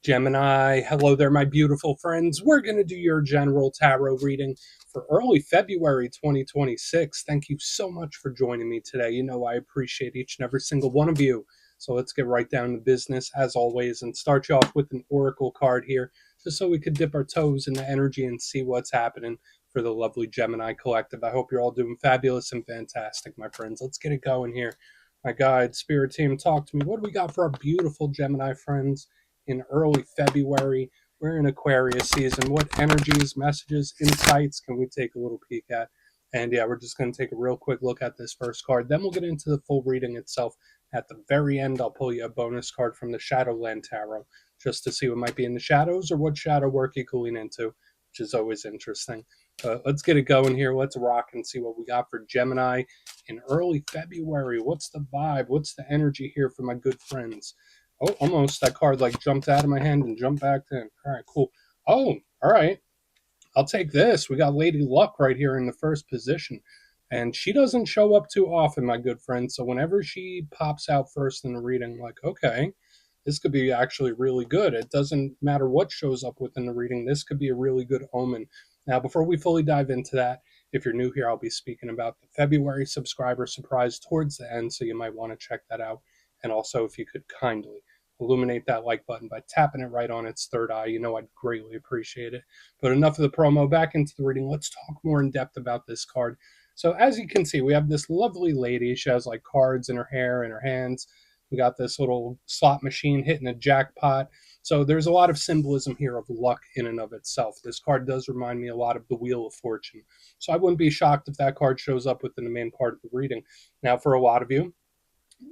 Gemini, hello there, my beautiful friends. We're going to do your general tarot reading for early February 2026. Thank you so much for joining me today. You know, I appreciate each and every single one of you. So let's get right down to business, as always, and start you off with an oracle card here, just so we could dip our toes in the energy and see what's happening for the lovely Gemini collective. I hope you're all doing fabulous and fantastic, my friends. Let's get it going here. My guide, spirit team, talk to me. What do we got for our beautiful Gemini friends in early February? We're in Aquarius season. What energies, messages, insights can we take a little peek at? And yeah, we're just going to take a real quick look at this first card. Then we'll get into the full reading itself. At the very end, I'll pull you a bonus card from the Shadowland Tarot just to see what might be in the shadows or what shadow work you can lean into, which is always interesting. Let's get it going here. Let's rock and see what we got for Gemini in early February. What's the vibe? What's the energy here for my good friends? Oh, almost. That card like jumped out of my hand and jumped back in. All right, cool. Oh, all right. I'll take this. We got Lady Luck right here in the first position. And she doesn't show up too often, my good friend. So whenever she pops out first in the reading, like, okay, this could be actually really good. It doesn't matter what shows up within the reading. This could be a really good omen. Now, before we fully dive into that, if you're new here, I'll be speaking about the February subscriber surprise towards the end, so you might want to check that out. And also, if you could kindly illuminate that like button by tapping it right on its third eye, you know I'd greatly appreciate it. But enough of the promo, back into the reading. Let's talk more in depth about this card. So as you can see, we have this lovely lady. She has like cards in her hair, in her hands. We got this little slot machine hitting a jackpot. So there's a lot of symbolism here of luck in and of itself. This card does remind me a lot of the Wheel of Fortune. So I wouldn't be shocked if that card shows up within the main part of the reading. Now, for a lot of you,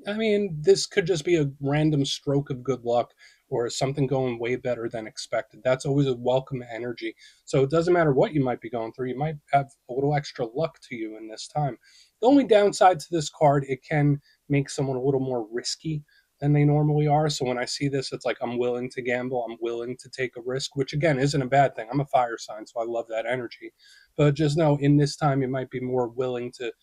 I mean, this could just be a random stroke of good luck or something going way better than expected. That's always a welcome energy. So it doesn't matter what you might be going through. You might have a little extra luck to you in this time. The only downside to this card, it can make someone a little more risky than they normally are. So when I see this, it's like I'm willing to gamble. I'm willing to take a risk, which again isn't a bad thing. I'm a fire sign, so I love that energy. But just know in this time, you might be more willing to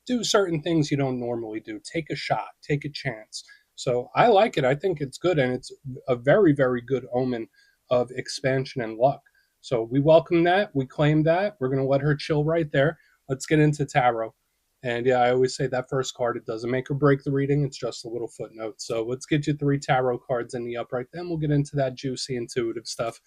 do certain things you don't normally do. Take a shot, take a chance. So I like it. I think it's good, and it's a very, very good omen of expansion and luck. So we welcome that. We claim that. We're going to let her chill right there. Let's get into tarot. And yeah, I always say that first card, it doesn't make or break the reading. It's just a little footnote. So let's get you 3 tarot cards in the upright. Then we'll get into that juicy, intuitive stuff.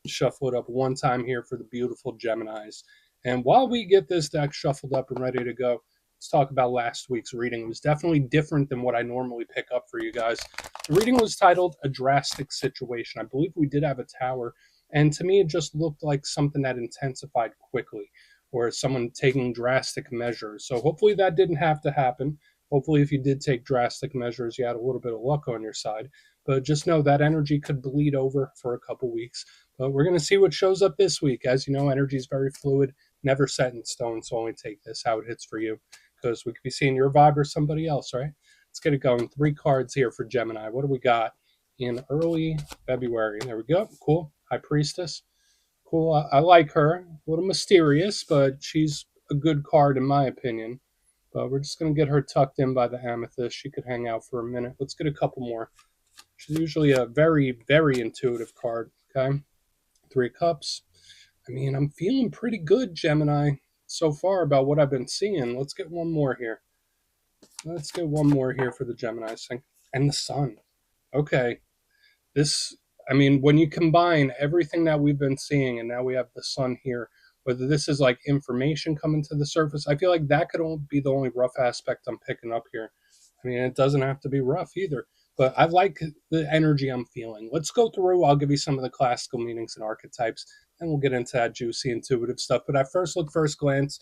Shuffle it up one time here for the beautiful Geminis. And while we get this deck shuffled up and ready to go, let's talk about last week's reading. It was definitely different than what I normally pick up for you guys. The reading was titled A Drastic Situation. I believe we did have a tower, and to me it just looked like something that intensified quickly, or someone taking drastic measures. So hopefully that didn't have to happen. Hopefully if you did take drastic measures, you had a little bit of luck on your side. But just know that energy could bleed over for a couple weeks. But we're going to see what shows up this week. As you know, energy is very fluid, never set in stone, so only take this how it hits for you, because we could be seeing your vibe or somebody else, right? Let's get it going. 3 cards here for Gemini. What do we got in early February? There we go. Cool. High Priestess. Cool. I like her. A little mysterious, but she's a good card in my opinion. But we're just going to get her tucked in by the amethyst. She could hang out for a minute. Let's get a couple more. She's usually a very, very intuitive card. Okay. 3 cups. I mean, I'm feeling pretty good, Gemini, so far about what I've been seeing. Let's get one more here. Let's get one more here for the Gemini thing. And the sun. Okay. This, I mean, when you combine everything that we've been seeing and now we have the sun here, whether this is like information coming to the surface, I feel like that could only be the only rough aspect I'm picking up here. I mean, it doesn't have to be rough either, but I like the energy I'm feeling. Let's go through. I'll give you some of the classical meanings and archetypes, and we'll get into that juicy, intuitive stuff. But at first glance,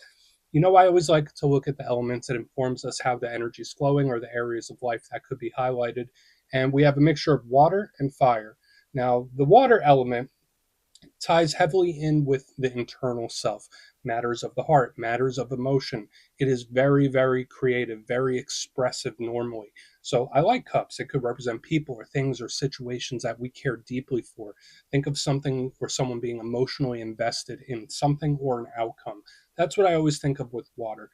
you know, I always like to look at the elements. It informs us how the energy is flowing or the areas of life that could be highlighted. And we have a mixture of water and fire. Now, the water element ties heavily in with the internal self, matters of the heart, matters of emotion. It is very, very creative, very expressive normally. So I like cups. It could represent people or things or situations that we care deeply for. Think of something or someone being emotionally invested in something or an outcome. That's what I always think of with water.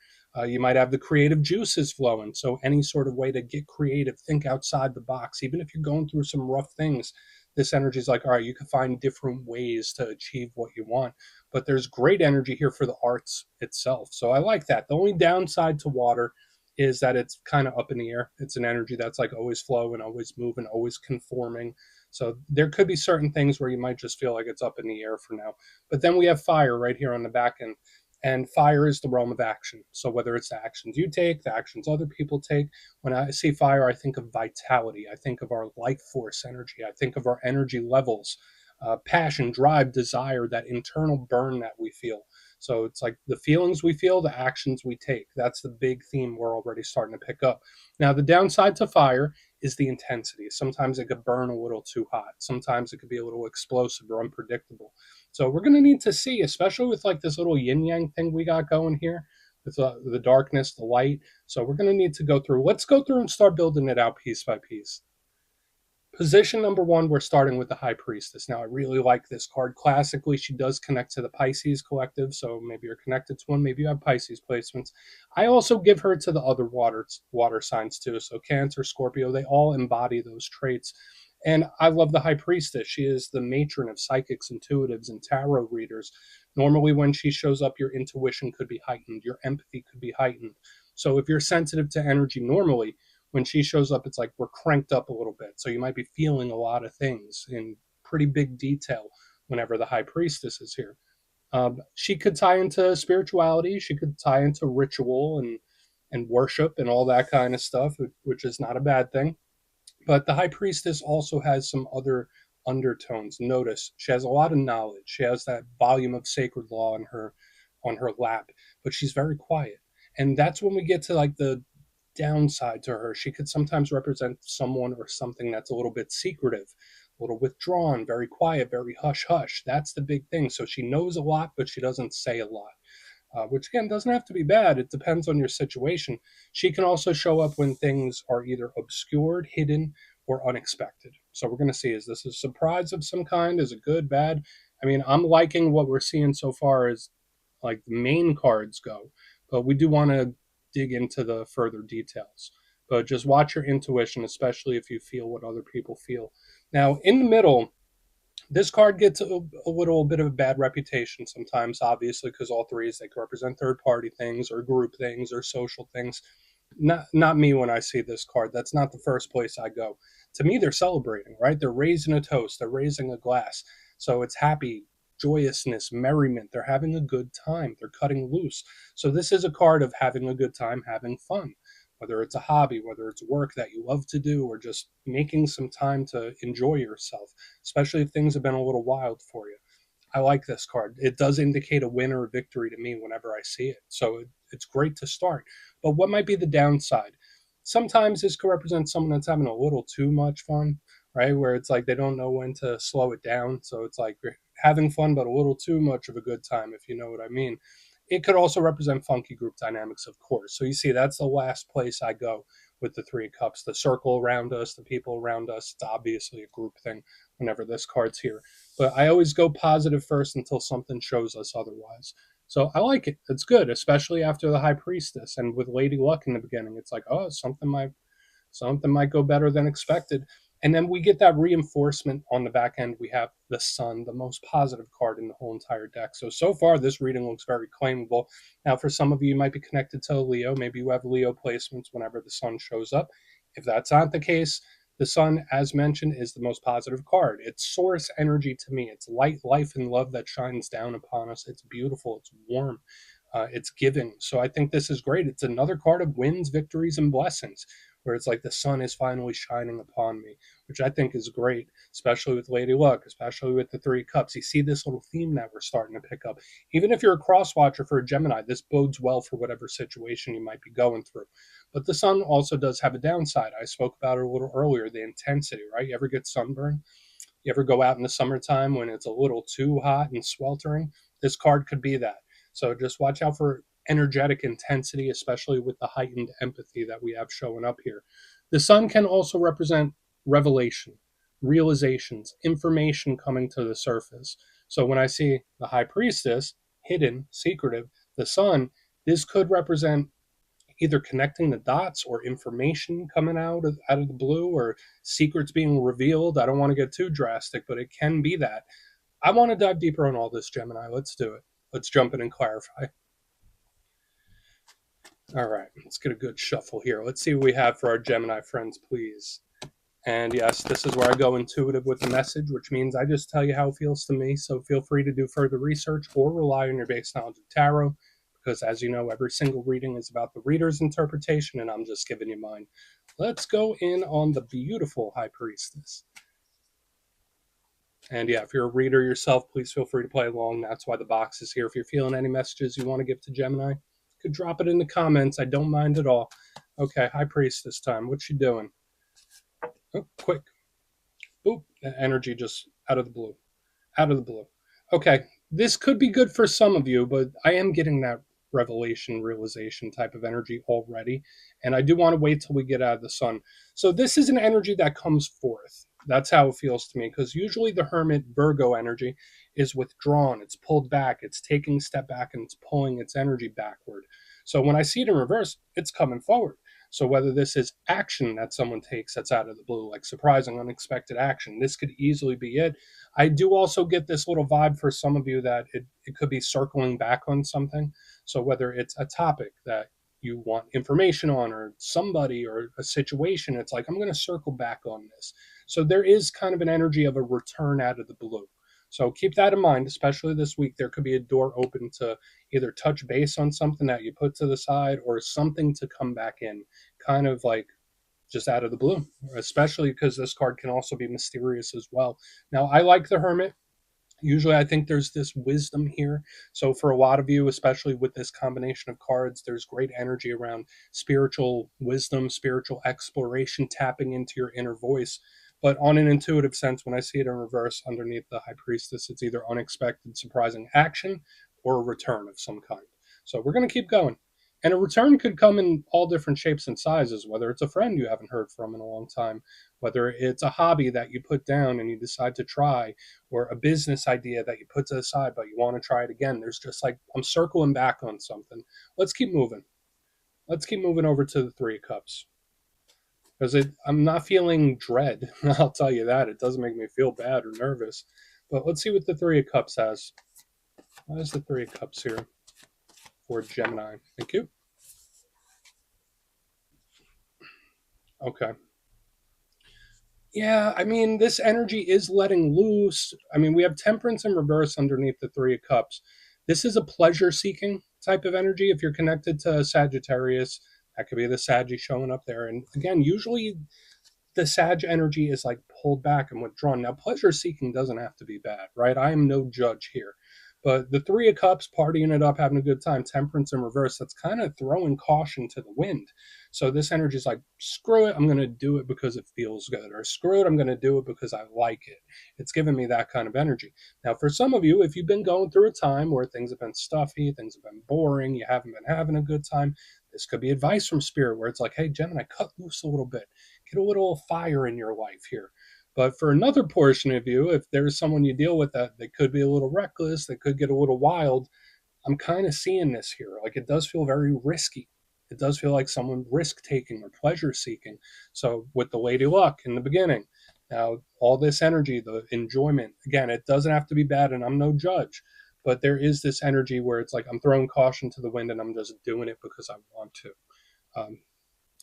You might have the creative juices flowing. So any sort of way to get creative, think outside the box. Even if you're going through some rough things, this energy is like, all right, you can find different ways to achieve what you want. But there's great energy here for the arts itself. So I like that. The only downside to water is that it's kind of up in the air. It's an energy that's like always flowing, always moving, always conforming. So there could be certain things where you might just feel like it's up in the air for now. But then we have fire right here on the back end. And fire is the realm of action. So whether it's the actions you take, the actions other people take, when I see fire, I think of vitality. I think of our life force energy. I think of our energy levels, passion, drive, desire, that internal burn that we feel. So it's like the feelings we feel, the actions we take. That's the big theme we're already starting to pick up. Now, the downside to fire is the intensity. Sometimes it could burn a little too hot. Sometimes it could be a little explosive or unpredictable. So we're going to need to see, especially with like this little yin yang thing we got going here, with the darkness, the light. So we're going to need to go through. Let's go through and start building it out piece by piece. Position number one, we're starting with the High Priestess. Now, I really like this card. Classically, she does connect to the Pisces collective, so maybe you're connected to one, maybe you have Pisces placements. I also give her to the other water signs too. So Cancer, Scorpio, they all embody those traits. And I love the High Priestess. She is the matron of psychics, intuitives, and tarot readers. Normally, when she shows up, your intuition could be heightened, your empathy could be heightened. So if you're sensitive to energy normally, when she shows up, it's like we're cranked up a little bit. So you might be feeling a lot of things in pretty big detail whenever the High Priestess is here. She could tie into spirituality. She could tie into ritual and worship and all that kind of stuff, which is not a bad thing. But the High Priestess also has some other undertones. Notice she has a lot of knowledge. She has that volume of sacred law on her lap, but she's very quiet. And that's when we get to like the downside to her. She could sometimes represent someone or something that's a little bit secretive, a little withdrawn, very quiet, very hush hush. That's the big thing. So she knows a lot, but she doesn't say a lot. Which again doesn't have to be bad. It depends on your situation. She can also show up when things are either obscured, hidden, or unexpected. So we're going to see, is this a surprise of some kind? Is it good, bad? I mean, I'm liking what we're seeing so far as like the main cards go, but we do want to dig into the further details. But just watch your intuition, especially if you feel what other people feel. Now, in the middle, this card gets a little bit of a bad reputation sometimes, obviously, because all threes, they can represent third party things or group things or social things. Not me when I see this card. That's not the first place I go. To me, they're celebrating, right? They're raising a toast, they're raising a glass. So it's happy, joyousness, merriment. They're having a good time. They're cutting loose. So this is a card of having a good time, having fun. Whether it's a hobby, whether it's work that you love to do, or just making some time to enjoy yourself, especially if things have been a little wild for you. I like this card. It does indicate a win or a victory to me whenever I see it. So it's great to start. But what might be the downside? Sometimes this could represent someone that's having a little too much fun, right? Where it's like they don't know when to slow it down. So it's like you're having fun, but a little too much of a good time, if you know what I mean. It could also represent funky group dynamics, of course. So you see, that's the last place I go with the Three of Cups. The circle around us, the people around us. It's obviously a group thing whenever this card's here. But I always go positive first until something shows us otherwise. So I like it. It's good, especially after the High Priestess and with Lady Luck in the beginning. It's like, oh, something might go better than expected. And then we get that reinforcement on the back end. We have the Sun, the most positive card in the whole entire deck. So far, this reading looks very claimable. Now, for some of you, you might be connected to Leo. Maybe you have Leo placements whenever the Sun shows up. If that's not the case, the Sun, as mentioned, is the most positive card. It's source energy to me. It's light, life, and love that shines down upon us. It's beautiful. It's warm. It's giving. So I think this is great. It's another card of wins, victories, and blessings, where it's like the sun is finally shining upon me, which I think is great, especially with Lady Luck, especially with the Three Cups. You see this little theme that we're starting to pick up. Even if you're a cross watcher for a Gemini, this bodes well for whatever situation you might be going through. But the sun also does have a downside. I spoke about it a little earlier, the intensity, right? You ever get sunburn? You ever go out in the summertime when it's a little too hot and sweltering? This card could be that. So just watch out for energetic intensity, especially with the heightened empathy that we have showing up here. The sun can also represent revelation, realizations, information coming to the surface. So when I see the High Priestess, hidden, secretive, the sun, this could represent either connecting the dots or information coming out of the blue or secrets being revealed. I don't want to get too drastic, but it can be that. I want to dive deeper on all this, Gemini. Let's do it. Let's jump in and clarify. All right, let's get a good shuffle here. Let's see what we have for our Gemini friends, please. And yes, this is where I go intuitive with the message, which means I just tell you how it feels to me. So feel free to do further research or rely on your base knowledge of tarot, because as you know, every single reading is about the reader's interpretation, and I'm just giving you mine. Let's go in on the beautiful High Priestess. And yeah, if you're a reader yourself, please feel free to play along. That's why the box is here. If you're feeling any messages you want to give to Gemini, you could drop it in the comments. I don't mind at all. Okay, High Priestess time. What's she doing? Oh, quick. Boop. The energy just out of the blue. Out of the blue. Okay, this could be good for some of you, but I am getting that revelation, realization type of energy already. And I do want to wait till we get out of the sun. So this is an energy that comes forth. That's how it feels to me, because usually the Hermit Virgo energy is withdrawn, it's pulled back, it's taking a step back, and it's pulling its energy backward. So when I see it in reverse, it's coming forward. So whether this is action that someone takes that's out of the blue, like surprising, unexpected action, this could easily be it. I do also get this little vibe for some of you that it could be circling back on something. So whether it's a topic that you want information on or somebody or a situation, it's like, I'm going to circle back on this. So there is kind of an energy of a return out of the blue. So keep that in mind, especially this week. There could be a door open to either touch base on something that you put to the side or something to come back in, kind of like just out of the blue, especially because this card can also be mysterious as well. Now, I like the Hermit. Usually, I think there's this wisdom here. So, for a lot of you, especially with this combination of cards, there's great energy around spiritual wisdom, spiritual exploration, tapping into your inner voice. But on an intuitive sense, when I see it in reverse underneath the High Priestess, it's either unexpected, surprising action or a return of some kind. So, we're going to keep going. And a return could come in all different shapes and sizes, whether it's a friend you haven't heard from in a long time, whether it's a hobby that you put down and you decide to try, or a business idea that you put to the side but you want to try it again. There's just like, I'm circling back on something. Let's keep moving. Let's keep moving over to the Three of Cups, because I'm not feeling dread. I'll tell you that. It doesn't make me feel bad or nervous. But let's see what the Three of Cups has. What is the Three of Cups here for Gemini? Thank you. Okay. Yeah, I mean, this energy is letting loose. I mean, we have Temperance in reverse underneath the Three of Cups. This is a pleasure seeking type of energy. If you're connected to Sagittarius, that could be the Saggy showing up there. And again, usually the Sag energy is like pulled back and withdrawn. Now, pleasure seeking doesn't have to be bad, right? I am no judge here. But the Three of Cups, partying it up, having a good time, Temperance in reverse, that's kind of throwing caution to the wind. So this energy is like, screw it, I'm going to do it because it feels good. Or screw it, I'm going to do it because I like it. It's giving me that kind of energy. Now, for some of you, if you've been going through a time where things have been stuffy, things have been boring, you haven't been having a good time, this could be advice from Spirit where it's like, hey, Gemini, cut loose a little bit. Get a little fire in your life here. But for another portion of you, if there's someone you deal with that they could be a little reckless, they could get a little wild, I'm kind of seeing this here. Like, it does feel very risky. It does feel like someone risk taking or pleasure seeking. So with the Lady Luck in the beginning, now all this energy, the enjoyment, again, it doesn't have to be bad, and I'm no judge. But there is this energy where it's like I'm throwing caution to the wind and I'm just doing it because I want to. Um,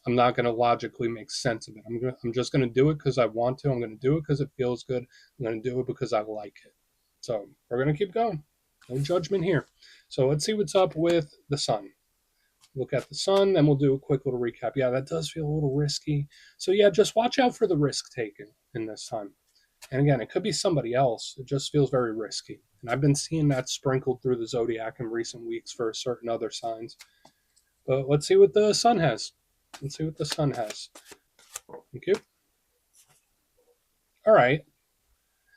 I'm not going to logically make sense of it. I'm just going to do it because I want to. I'm going to do it because it feels good. I'm going to do it because I like it. So we're going to keep going. No judgment here. So let's see what's up with the sun. Look at the sun, then we'll do a quick little recap. Yeah, that does feel a little risky. So yeah, just watch out for the risk taken in this time. And again, it could be somebody else. It just feels very risky. And I've been seeing that sprinkled through the zodiac in recent weeks for certain other signs. But let's see what the sun has. Let's see what the sun has. Thank you. All right.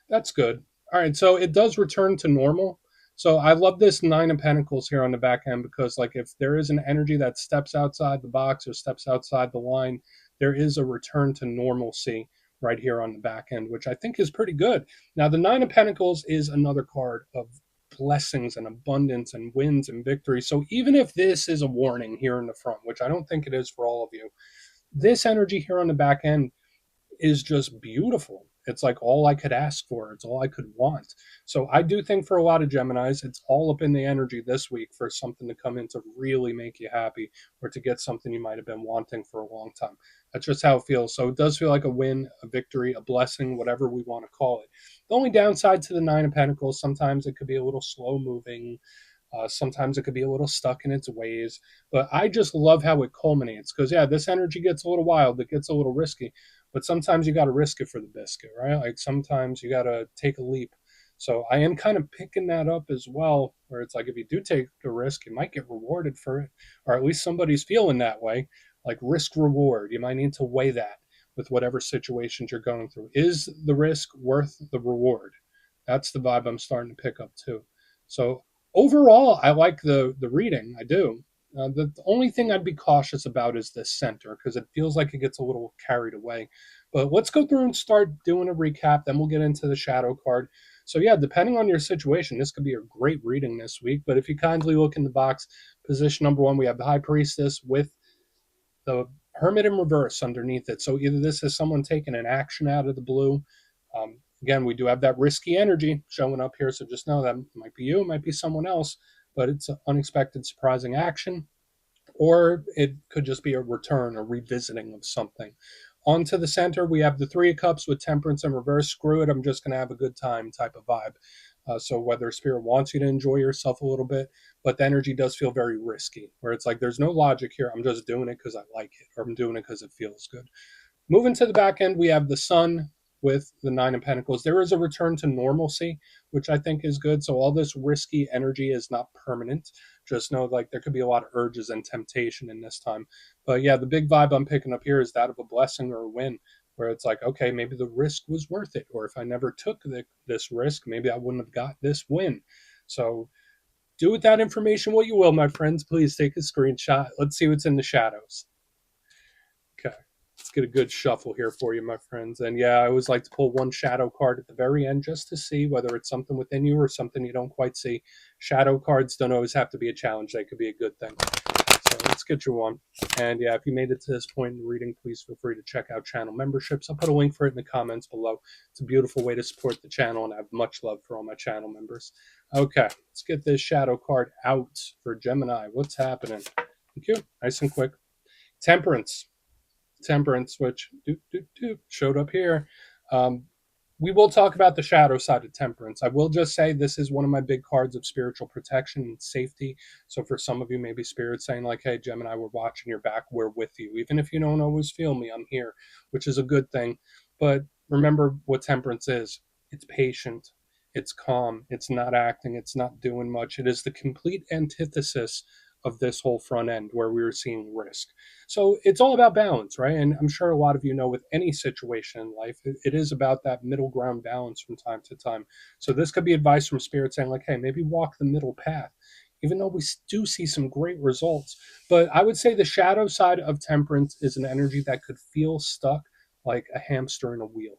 That's good. All right. So it does return to normal. So I love this Nine of Pentacles here on the back end because, like, if there is an energy that steps outside the box or steps outside the line, there is a return to normalcy right here on the back end, which I think is pretty good. Now, the Nine of Pentacles is another card of blessings and abundance and wins and victory. So even if this is a warning here in the front, which I don't think it is for all of you, this energy here on the back end is just beautiful. It's like all I could ask for. It's all I could want. So I do think for a lot of Geminis, it's all up in the energy this week for something to come in to really make you happy or to get something you might have been wanting for a long time. That's just how it feels. So it does feel like a win, a victory, a blessing, whatever we want to call it. The only downside to the Nine of Pentacles, sometimes it could be a little slow moving. Sometimes it could be a little stuck in its ways, but I just love how it culminates because, yeah, this energy gets a little wild, it gets a little risky, but sometimes you got to risk it for the biscuit, right? Like sometimes you got to take a leap. So I am kind of picking that up as well, where it's like if you do take the risk, you might get rewarded for it, or at least somebody's feeling that way. Like risk reward, you might need to weigh that with whatever situations you're going through. Is the risk worth the reward? That's the vibe I'm starting to pick up too. So overall, I like the reading. I do. The only thing I'd be cautious about is the center because it feels like it gets a little carried away. But let's go through and start doing a recap. Then we'll get into the shadow card. So, yeah, depending on your situation, this could be a great reading this week. But if you kindly look in the box, position number one, we have the High Priestess with the Hermit in reverse underneath it. So either this is someone taking an action out of the blue. Again, we do have that risky energy showing up here. So just know that might be you, it might be someone else, but it's an unexpected, surprising action or it could just be a return, a revisiting of something. Onto the center, we have the Three of Cups with Temperance in reverse. Screw it, I'm just going to have a good time type of vibe. So whether Spirit wants you to enjoy yourself a little bit, but the energy does feel very risky, where it's like there's no logic here. I'm just doing it because I like it, or I'm doing it because it feels good. Moving to the back end, we have the Sun with the Nine of Pentacles. There is a return to normalcy, which I think is good. So all this risky energy is not permanent. Just know like there could be a lot of urges and temptation in this time. But yeah, the big vibe I'm picking up here is that of a blessing or a win, where it's like, okay, maybe the risk was worth it. Or if I never took this risk, maybe I wouldn't have got this win. So do with that information what you will, my friends. Please take a screenshot. Let's see what's in the shadows. Okay. Let's get a good shuffle here for you, my friends. And yeah, I always like to pull one shadow card at the very end just to see whether it's something within you or something you don't quite see. Shadow cards don't always have to be a challenge. They could be a good thing. So let's get you one. And yeah, if you made it to this point in the reading, please feel free to check out channel memberships. I'll put a link for it in the comments below. It's a beautiful way to support the channel, and I have much love for all my channel members. Okay, let's get this shadow card out for Gemini. What's happening? Thank you. Nice and quick. Temperance. Temperance, which showed up here. Um, we will talk about the shadow side of temperance. I will just say this is one of my big cards of spiritual protection and safety. So for some of you, maybe spirit saying like, hey, Gemini, we're watching your back. We're with you. Even if you don't always feel me, I'm here, which is a good thing. But remember what temperance is. It's patient. It's calm. It's not acting. It's not doing much. It is the complete antithesis of this whole front end where we were seeing risk. So it's all about balance, right? And I'm sure a lot of you know with any situation in life, it is about that middle ground balance from time to time. So this could be advice from spirit saying, like, hey, maybe walk the middle path, even though we do see some great results. But I would say the shadow side of temperance is an energy that could feel stuck like a hamster in a wheel.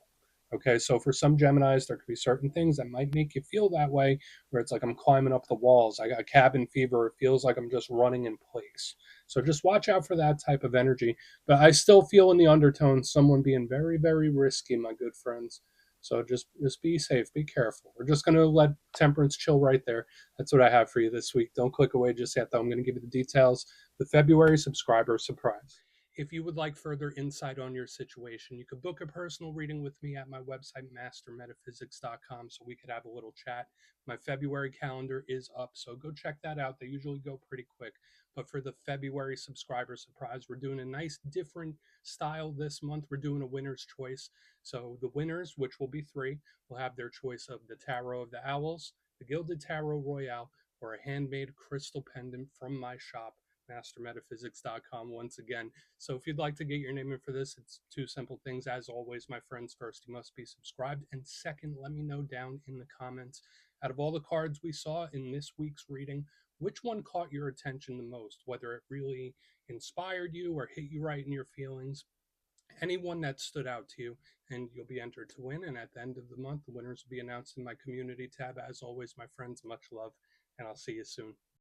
Okay, so for some Geminis, there could be certain things that might make you feel that way, where it's like I'm climbing up the walls. I got cabin fever. It feels like I'm just running in place. So just watch out for that type of energy. But I still feel in the undertone someone being very, very risky, my good friends. So just be safe, be careful. We're just going to let temperance chill right there. That's what I have for you this week. Don't click away just yet, though. I'm going to give you the details. The February subscriber surprise. If you would like further insight on your situation, you could book a personal reading with me at my website, mastermetaphysics.com, so we could have a little chat. My February calendar is up, so go check that out. They usually go pretty quick. But for the February subscriber surprise, we're doing a nice different style this month. We're doing a winner's choice. So the winners, which will be three, will have their choice of the Tarot of the Owls, the Gilded Tarot Royale, or a handmade crystal pendant from my shop, mastermetaphysics.com, once again. So if you'd like to get your name in for this, it's two simple things. As always, my friends, first, you must be subscribed. And second, let me know down in the comments, out of all the cards we saw in this week's reading, which one caught your attention the most, whether it really inspired you or hit you right in your feelings. anyone that stood out to you, and you'll be entered to win. And at the end of the month, the winners will be announced in my community tab. As always, my friends, much love, and I'll see you soon.